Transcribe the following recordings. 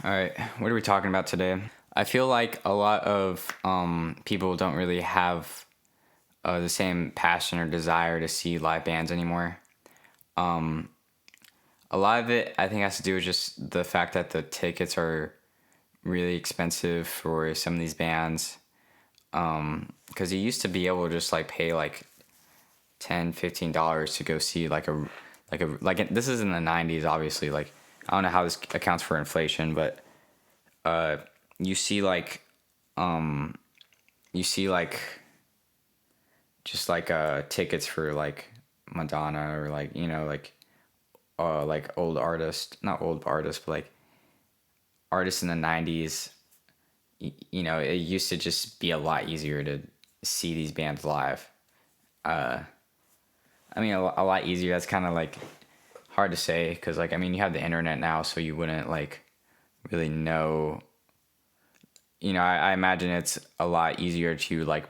All right, what are we talking about today? I feel like a lot of people don't really have the same passion or desire to see live bands anymore. A lot of it, I think, has to do with just the fact that the tickets are really expensive for some of these bands. Because you used to be able to just like pay like $10, $15 to go see like this is in the '90s, obviously. Like I don't know how this accounts for inflation, but you see like you see just like tickets for like Madonna or like like old artists, not old artists, but like artists in the '90s. It used to just be a lot easier to see these bands live. I mean, a lot easier. That's kind of like hard to say because like I mean you have the internet now, so you wouldn't like really know. I imagine it's a lot easier to like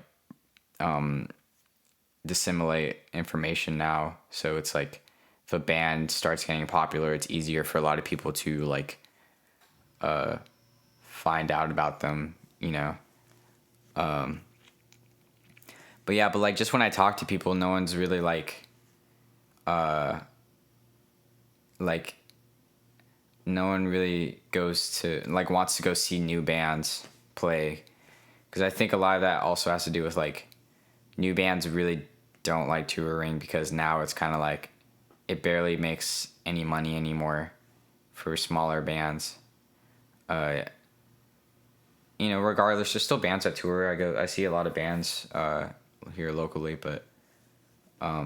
disseminate information now. So it's like if a band starts getting popular, it's easier for a lot of people to like find out about them. But yeah, but like just when I talk to people, no one's really like no one really goes to like wants to go see new bands play because I think a lot of that also has to do with like new bands really don't like touring because now it's kind of like it barely makes any money anymore for smaller bands. Regardless, there's still bands that tour. I see a lot of bands here locally, but I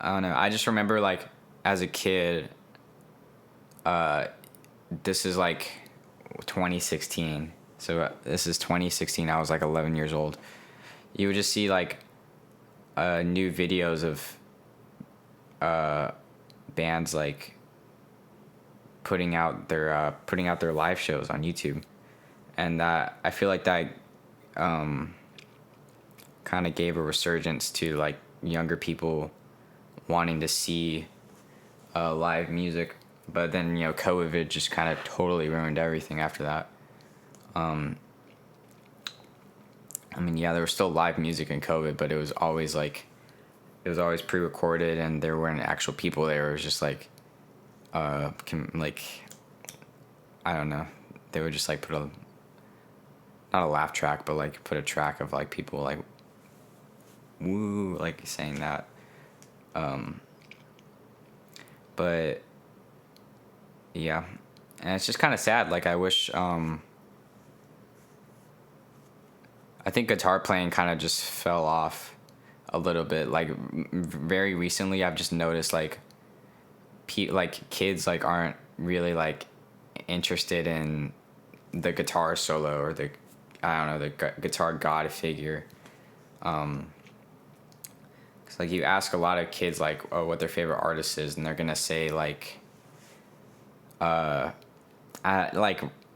don't know. I just remember like as a kid, this is like 2016. So this is 2016. I was like 11 years old. You would just see like new videos of bands like putting out their live shows on YouTube, and that I feel like that kind of gave a resurgence to like younger people wanting to see live music. But then COVID just kind of totally ruined everything after that. I mean, yeah, there was still live music in COVID, but it was always pre-recorded, and there weren't actual people there. It was just like, like, I don't know. They would just like put not a laugh track, but like put a track of like people like, woo, like saying that. But yeah, and it's just kind of sad. Like I wish, I think guitar playing kind of just fell off a little bit. Like very recently, I've just noticed like like kids like aren't really like interested in the guitar solo or the I don't know the guitar god figure. 'Cause, like you ask a lot of kids like what their favorite artist is, and they're gonna say like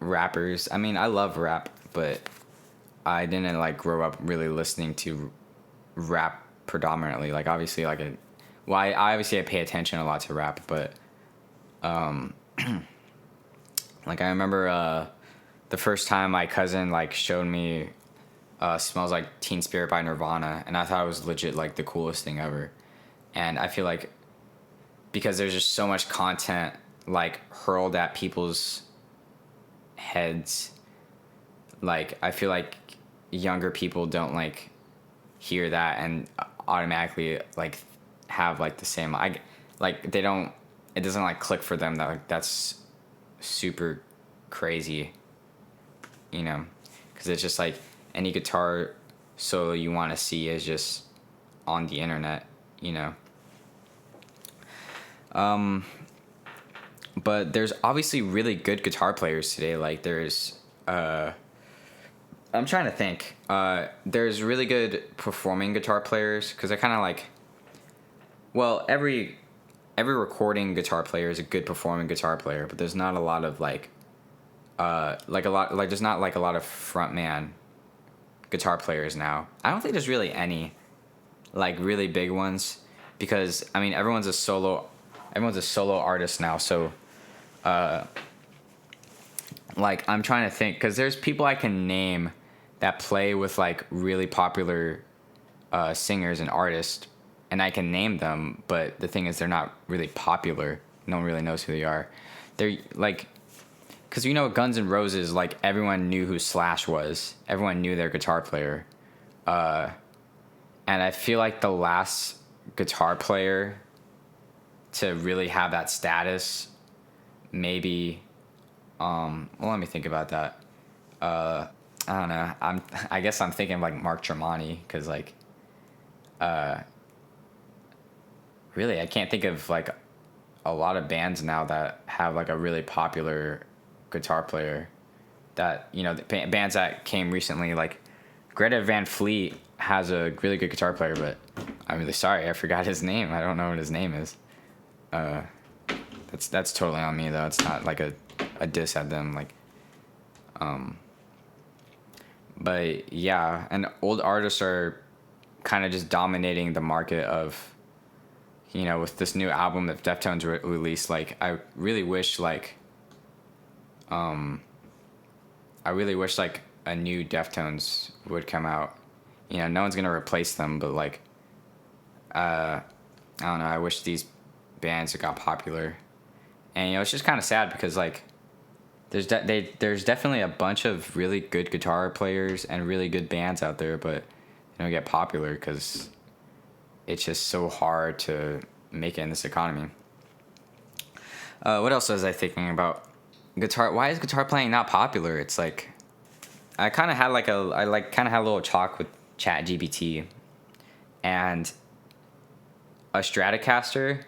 rappers. I mean, I love rap, but I didn't like grow up really listening to rap predominantly. Like obviously well, I pay attention a lot to rap, but like I remember the first time my cousin like showed me "Smells Like Teen Spirit" by Nirvana, and I thought it was legit like the coolest thing ever. And I feel like because there's just so much content like hurled at people's heads, like I feel like younger people don't like hear that and automatically like have like the same like they don't it doesn't like click for them that like that's super crazy, because it's just like any guitar solo you want to see is just on the internet, you know. But there's obviously really good guitar players today. Like there's I'm trying to think. There's really good performing guitar players because I kind of like. Well, every recording guitar player is a good performing guitar player, but there's not a lot of there's not like a lot of frontman guitar players now. I don't think there's really any like really big ones because I mean everyone's a solo artist now, so Like I'm trying to think because there's people I can name that play with like really popular singers and artists, and I can name them, but the thing is they're not really popular. No one really knows who they are. They're like, because Guns N' Roses, like everyone knew who Slash was. Everyone knew their guitar player, and I feel like the last guitar player to really have that status, maybe. Well, let me think about that. I don't know. I guess I'm thinking like Mark Tremonti because like really I can't think of like a lot of bands now that have like a really popular guitar player that the bands that came recently like Greta Van Fleet has a really good guitar player, but I'm really sorry I forgot his name. I don't know what his name is. That's totally on me though. It's not like a diss at them like but yeah, and old artists are kind of just dominating the market of with this new album that Deftones released. Like I really wish like a new Deftones would come out. No one's gonna replace them, but like I don't know, I wish these bands got popular. And it's just kind of sad because like there's definitely a bunch of really good guitar players and really good bands out there, but they don't get popular because it's just so hard to make it in this economy. What else was I thinking about? Guitar. Why is guitar playing not popular? It's like I kind of had a little talk with ChatGPT, and a Stratocaster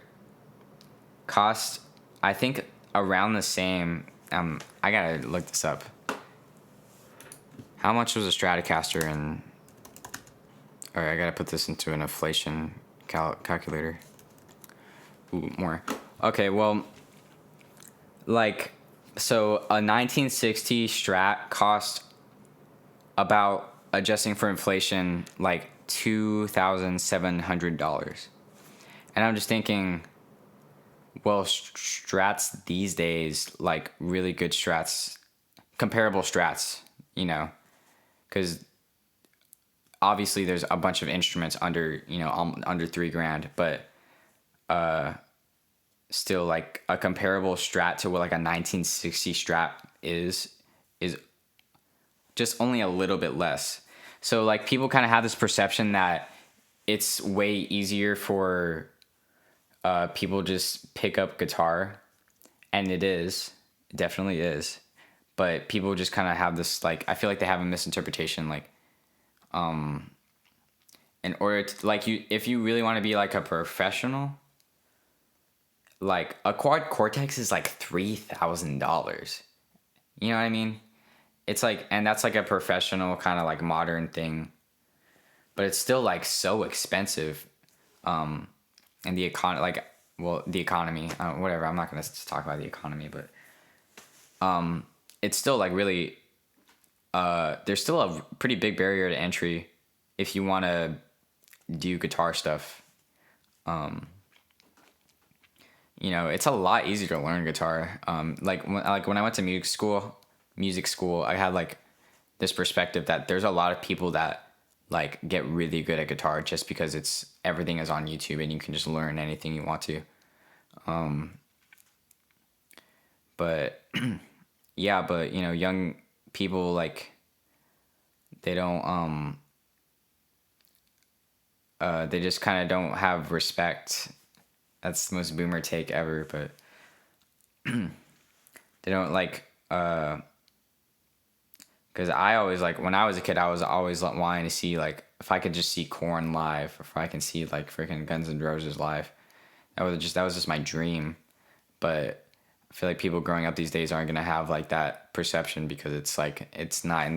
cost I think around the same. I gotta look this up. How much was a Stratocaster in? Alright, I gotta put this into an inflation calculator. Ooh, more. Okay, well, like, so a 1960 Strat cost about, adjusting for inflation, like $2,700. And I'm just thinking, well, Strats these days, like really good Strats, comparable Strats, because obviously there's a bunch of instruments under, under $3,000, but still like a comparable Strat to what like a 1960 Strat is just only a little bit less. So like people kind of have this perception that it's way easier for people just pick up guitar, and it definitely is. But people just kind of have this like, I feel like they have a misinterpretation like in order to like if you really want to be like a professional, like a quad Cortex is like $3,000. You know what I mean? It's like, and that's like a professional kind of like modern thing, but it's still like so expensive. And the the economy, whatever. I'm not gonna talk about the economy, but it's still like really. There's still a pretty big barrier to entry if you want to do guitar stuff. It's a lot easier to learn guitar. Like when I went to music school, I had like this perspective that there's a lot of people that like get really good at guitar just because everything is on YouTube and you can just learn anything you want to. But yeah, but young people like they don't they just kind of don't have respect. That's the most boomer take ever, but they don't like because I always like when I was a kid, I was always wanting to see like if I could just see Korn live, or if I can see like freaking Guns N' Roses live. That was just my dream. But I feel like people growing up these days aren't gonna have like that perception because it's like it's not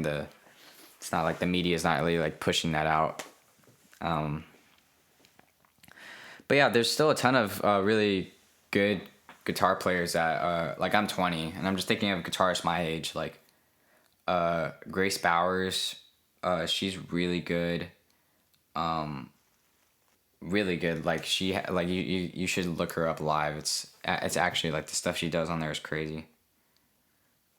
like the media is not really like pushing that out. But yeah, there's still a ton of really good guitar players that like I'm 20 and I'm just thinking of guitarists my age like Grace Bowers, she's really good. really good. Like like you should look her up live. It's actually like the stuff she does on there is crazy.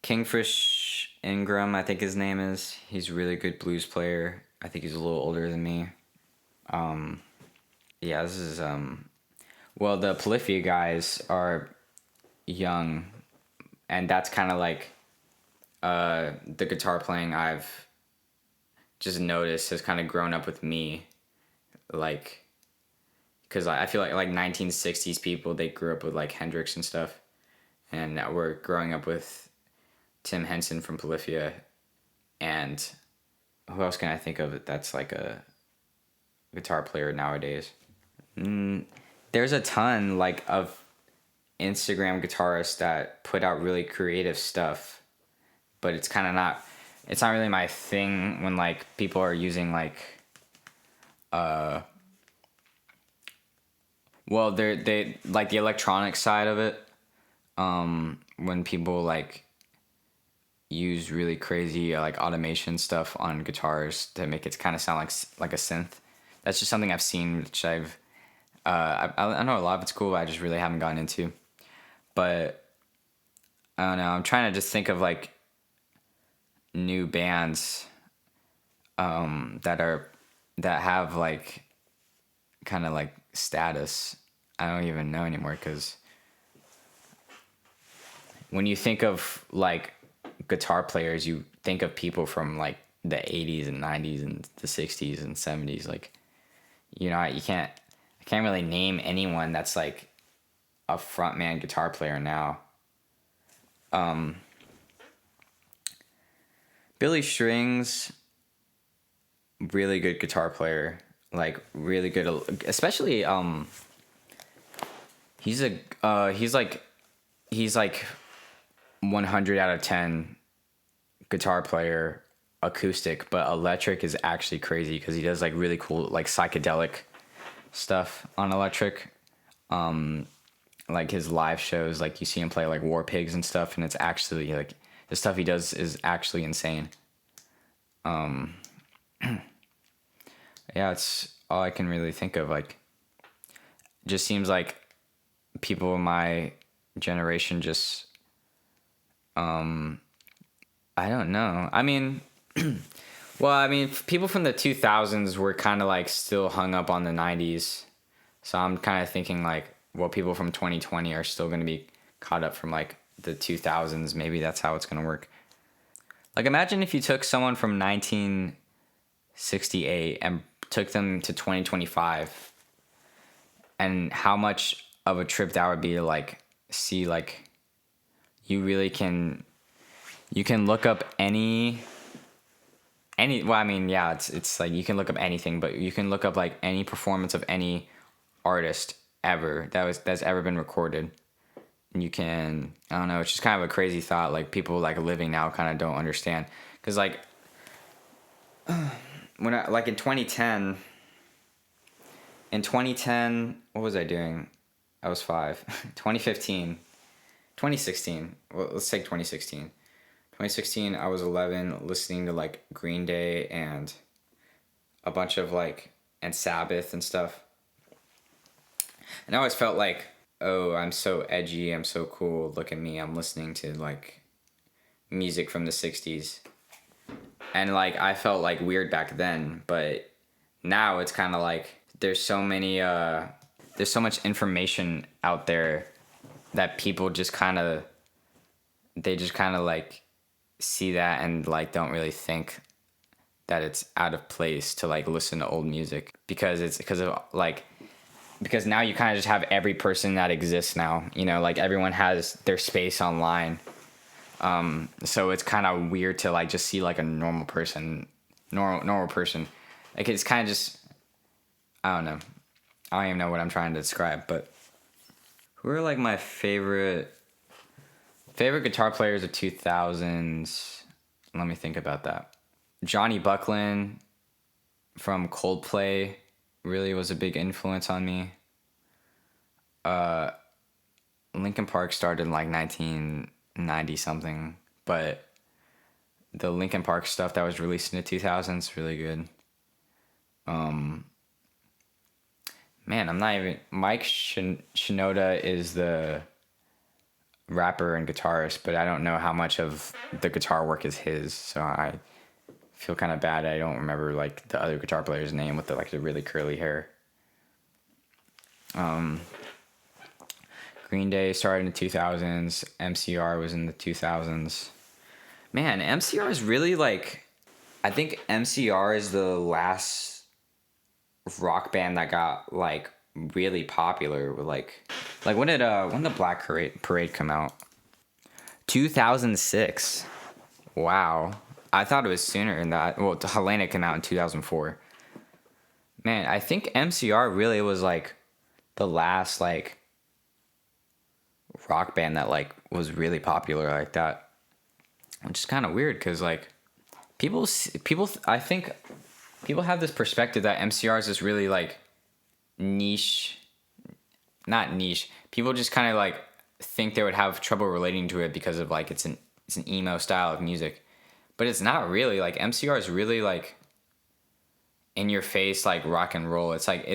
Kingfish Ingram, I think his name is. He's a really good blues player. I think he's a little older than me. Yeah, this is well, the Polyphia guys are young, and that's kind of like the guitar playing I've just noticed has kind of grown up with me, like, because I feel like 1960s people, they grew up with like Hendrix and stuff, and we're growing up with Tim Henson from Polyphia, and who else can I think of that's like a guitar player nowadays? There's a ton like of Instagram guitarists that put out really creative stuff, but it's not really my thing when like people are using like well, they like the electronic side of it, when people like use really crazy like automation stuff on guitars to make it kind of sound like a synth. That's just something I've seen, which I know a lot of it's cool, but I just really haven't gotten into. But I don't know. I'm trying to just think of like new bands that have like kind of like status. I don't even know anymore, because when you think of like guitar players, you think of people from like the 80s and 90s and the 60s and 70s. Like, I can't really name anyone that's like a frontman guitar player now. Billy Strings, really good guitar player, like really good, especially he's like 100 out of 10 guitar player acoustic, but electric is actually crazy because he does like really cool like psychedelic stuff on electric. Like his live shows, like you see him play like War Pigs and stuff, and it's actually like the stuff he does is actually insane. Yeah, it's all I can really think of. Like, just seems like people in my generation just I don't know. I mean, well, I mean, people from the 2000s were kind of like still hung up on the 90s. So I'm kind of thinking like, well, people from 2020 are still going to be caught up from like the 2000s. Maybe that's how it's going to work. Like, imagine if you took someone from 1968 and took them to 2025, and how much of a trip that would be to like see like you can look up any well, I mean, yeah, it's like you can look up anything, but you can look up like any performance of any artist ever that's ever been recorded. And you can, I don't know, it's just kind of a crazy thought, like people like living now kind of don't understand, because like when I like in 2010, what was I doing? I was 5. 2015, 2016, well, let's take 2016. 2016, I was 11, listening to like Green Day and a bunch of like, and Sabbath and stuff. And I always felt like, oh, I'm so edgy, I'm so cool, look at me, I'm listening to like music from the 60s. And like, I felt like weird back then, but now it's kind of like, there's so much information out there that people just kind of, they just kind of like see that and like don't really think that it's out of place to like listen to old music, because now you kind of just have every person that exists now, like everyone has their space online. So it's kind of weird to like just see like a normal person. Like it's kind of just, I don't know. I don't even know what I'm trying to describe, but who are like my favorite guitar players of 2000s? Let me think about that. Johnny Buckland from Coldplay really was a big influence on me. Linkin Park started in like 1990 something, but the Linkin Park stuff that was released in the 2000s really good. Man, I'm not even. Shinoda is the rapper and guitarist, but I don't know how much of the guitar work is his. So I feel kind of bad. I don't remember like the other guitar player's name with the really curly hair. Green Day started in the 2000s. MCR was in the 2000s. Man, MCR is really like. I think MCR is the last rock band that got like really popular with like when the Black Parade come out? 2006. Wow. I thought it was sooner than that. Well, Helena came out in 2004. Man, I think MCR really was like the last like rock band that like was really popular like that. Which is kind of weird cuz like people I think people have this perspective that MCR is this really like niche, not niche. People just kind of like think they would have trouble relating to it because of like it's an emo style of music, but it's not really. Like MCR is really like in your face like rock and roll. It's like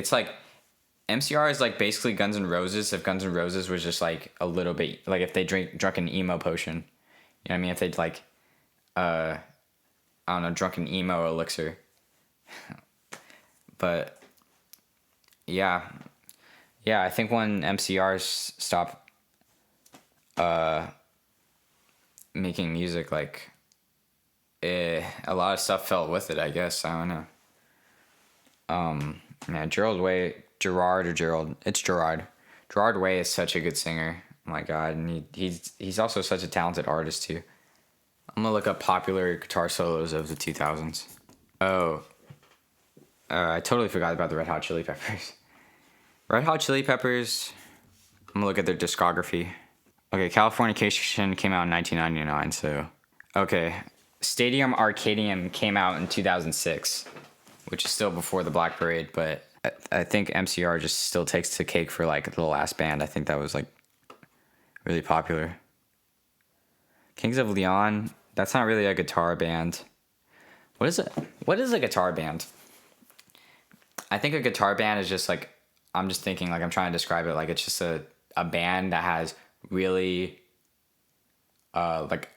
MCR is like basically Guns N' Roses if Guns N' Roses was just like a little bit like if they drunk an emo potion. You know what I mean? If they'd like I don't know, drunk an emo elixir. But yeah, I think when MCRs stopped making music, like a lot of stuff fell with it. I guess I don't know. Man, It's Gerard. Gerard Way is such a good singer. Oh my god, and he's also such a talented artist too. I'm gonna look up popular guitar solos of the 2000s. Oh, I totally forgot about the Red Hot Chili Peppers. Red Hot Chili Peppers. I'm gonna look at their discography. Okay, Californication came out in 1999. So, okay, Stadium Arcadium came out in 2006, which is still before the Black Parade. But I think MCR just still takes the cake for like the last band. I think that was like really popular. Kings of Leon. That's not really a guitar band. What is it? What is a guitar band? I think a guitar band is just like, I'm just thinking like I'm trying to describe it like it's just a band that has really like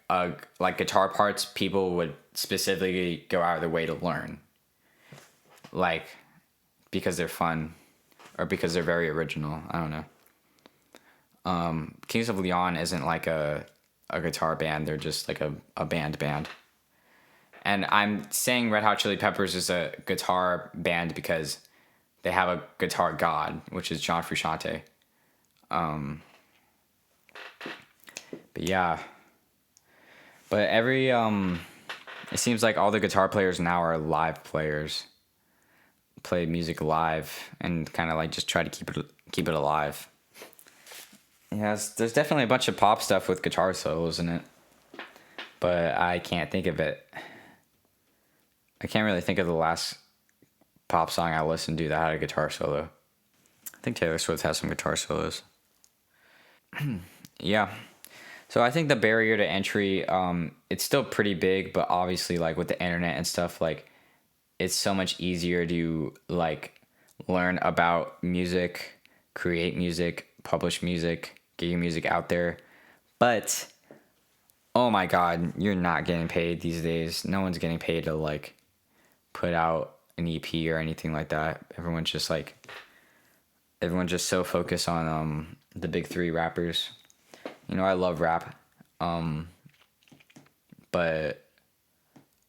guitar parts people would specifically go out of their way to learn. Like because they're fun or because they're very original. I don't know. Kings of Leon isn't like a guitar band, they're just like a band. And I'm saying Red Hot Chili Peppers is a guitar band because they have a guitar god, which is John Frusciante. But yeah. But it seems like all the guitar players now are live players. Play music live and kind of like just try to keep it alive. Yes, there's definitely a bunch of pop stuff with guitar solos in it. But I can't think of it. I can't really think of the last pop song I listened to that had a guitar solo. I think Taylor Swift has some guitar solos. Yeah. So I think the barrier to entry, it's still pretty big, but obviously like with the internet and stuff, like it's so much easier to like learn about music, create music, publish music, get your music out there. But oh my god, you're not getting paid these days. No one's getting paid to like put out an EP or anything like that. Everyone's just so focused on the big three rappers. You know, I love rap. But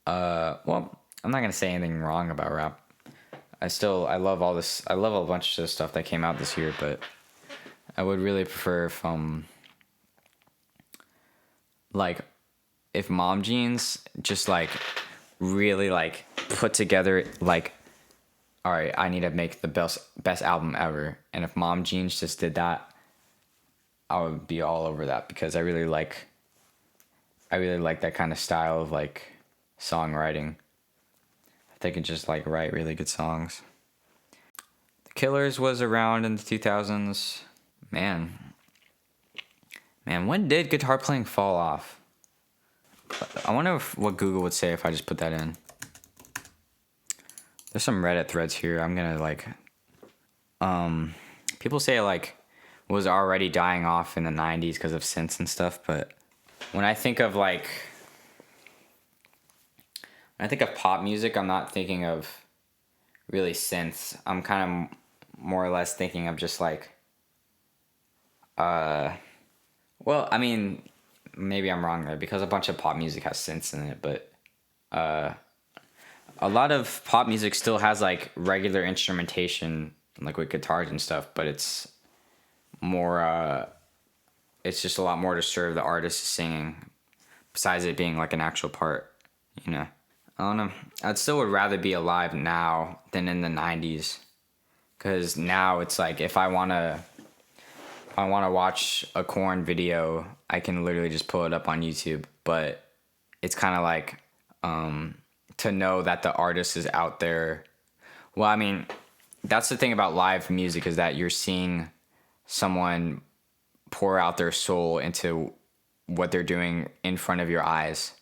well, I'm not gonna say anything wrong about rap. I love all this. I love a bunch of stuff that came out this year, but I would really prefer if like if Mom Jeans just like really like put together like, all right, I need to make the best album ever, and if Mom Jeans just did that, I would be all over that because I really like that kind of style of like songwriting. They can just like write really good songs. The Killers was around in the 2000s. Man, when did guitar playing fall off? I wonder what Google would say if I just put that in. There's some Reddit threads here. I'm gonna like People say like was already dying off in the 90s because of synths and stuff, but when I think of like when I think of pop music, I'm not thinking of really synths. I'm kind of more or less thinking of just like well, I mean, maybe I'm wrong there because a bunch of pop music has synths in it, but a lot of pop music still has like regular instrumentation, like with guitars and stuff, but it's more, it's just a lot more to serve the artist singing, besides it being like an actual part, you know? I don't know. I still would rather be alive now than in the 90s, because now it's like if I want to watch a Korn video, I can literally just pull it up on YouTube. But it's kind of like to know that the artist is out there. Well, I mean, that's the thing about live music is that you're seeing someone pour out their soul into what they're doing in front of your eyes.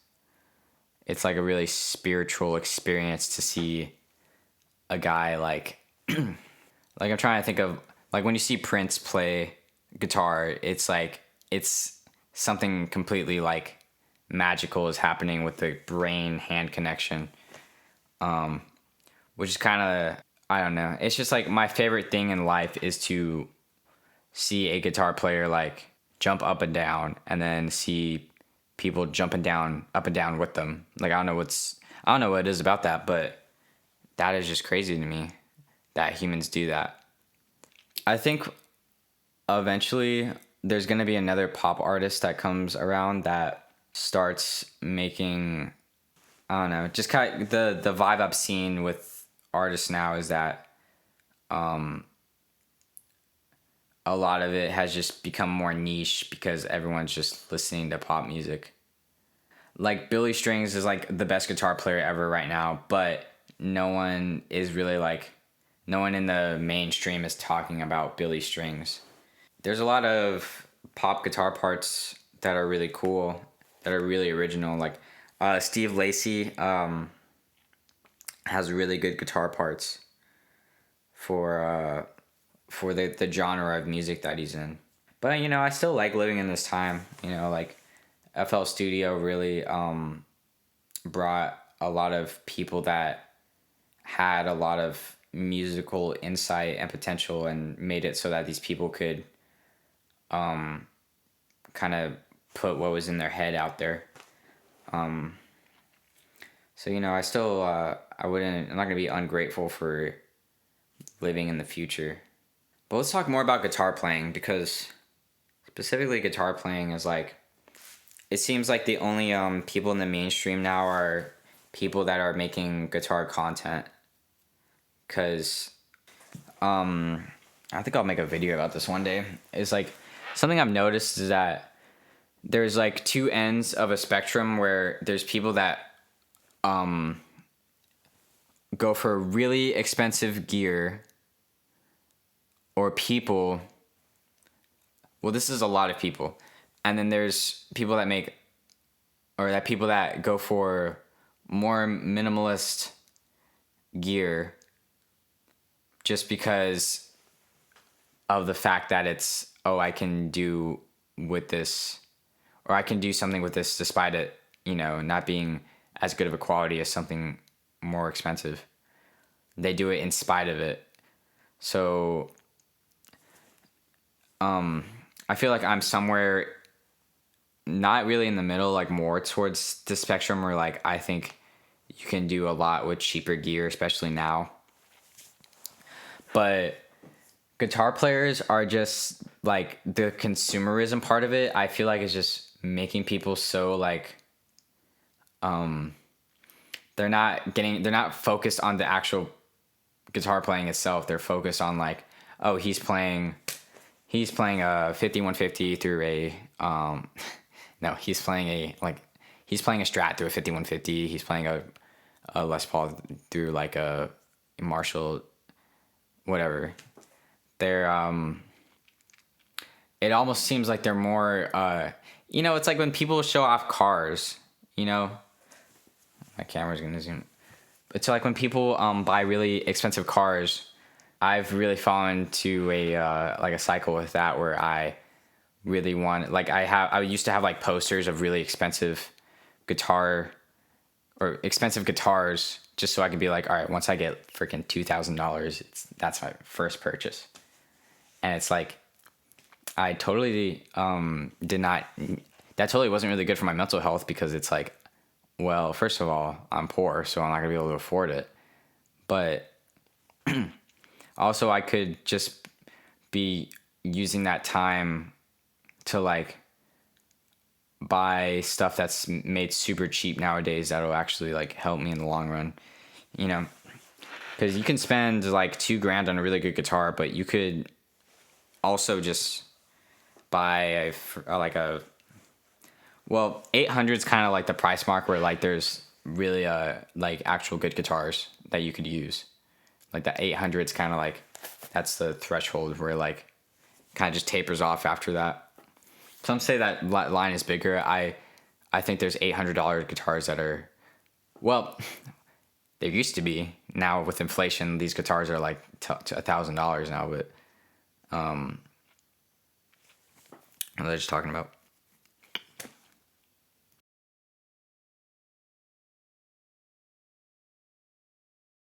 It's like a really spiritual experience to see a guy like like I'm trying to think of like when you see Prince play guitar, it's like it's something completely like magical is happening with the brain hand connection, which is kind of, I don't know, it's just like my favorite thing in life is to see a guitar player like jump up and down and then see people jumping down up and down with them. Like I don't know what it is about that, but that is just crazy to me that humans do that. I think eventually there's going to be another pop artist that comes around that starts making, I don't know, just kind of the vibe I've seen with artists now is that a lot of it has just become more niche because everyone's just listening to pop music. Like Billy Strings is like the best guitar player ever right now, but no one is really like, no one in the mainstream is talking about Billy Strings. There's a lot of pop guitar parts that are really cool, that are really original. Like Steve Lacy has really good guitar parts for the genre of music that he's in. But you know, I still like living in this time. You know, like FL Studio really brought a lot of people that had a lot of musical insight and potential and made it so that these people could kind of put what was in their head out there. So, you know, I still, I'm not going to be ungrateful for living in the future. But let's talk more about guitar playing, because specifically guitar playing is like, it seems like the only people in the mainstream now are people that are making guitar content. Because I think I'll make a video about this one day. It's like something I've noticed is that there's like two ends of a spectrum where there's people that go for really expensive gear, or people, well, this is a lot of people, and then there's people that make, or that people that go for more minimalist gear just because of the fact that it's, oh, I can do with this, or I can do something with this despite it, you know, not being as good of a quality as something more expensive. They do it in spite of it. So I feel like I'm somewhere not really in the middle, like more towards the spectrum where like I think you can do a lot with cheaper gear, especially now. But guitar players are just like the consumerism part of it. I feel like it's just making people so like they're not focused on the actual guitar playing itself. They're focused on like, oh, he's playing a 5150 through a no, he's playing a Strat through a 5150. He's playing a Les Paul through like a Marshall, whatever. They're it almost seems like they're more you know, it's like when people show off cars, you know. My camera's gonna zoom. It's like when people buy really expensive cars, I've really fallen to a like a cycle with that where I really want like I used to have like posters of really expensive guitar or expensive guitars just so I could be like, all right, once I get freaking $2,000, that's my first purchase. And it's like I totally did not. That totally wasn't really good for my mental health because it's like, well, first of all, I'm poor, so I'm not gonna be able to afford it. But also, I could just be using that time to like buy stuff that's made super cheap nowadays that'll actually like help me in the long run, you know? Because you can spend like $2,000 on a really good guitar, but you could also just buy like a well, 800 is kind of like the price mark where like there's really like actual good guitars that you could use. Like the 800 is kind of like that's the threshold where like kind of just tapers off after that. Some say that line is bigger. I think there's $800 guitars that are well, there used to be. Now with inflation, these guitars are like to $1,000 now. But what was I just talking about?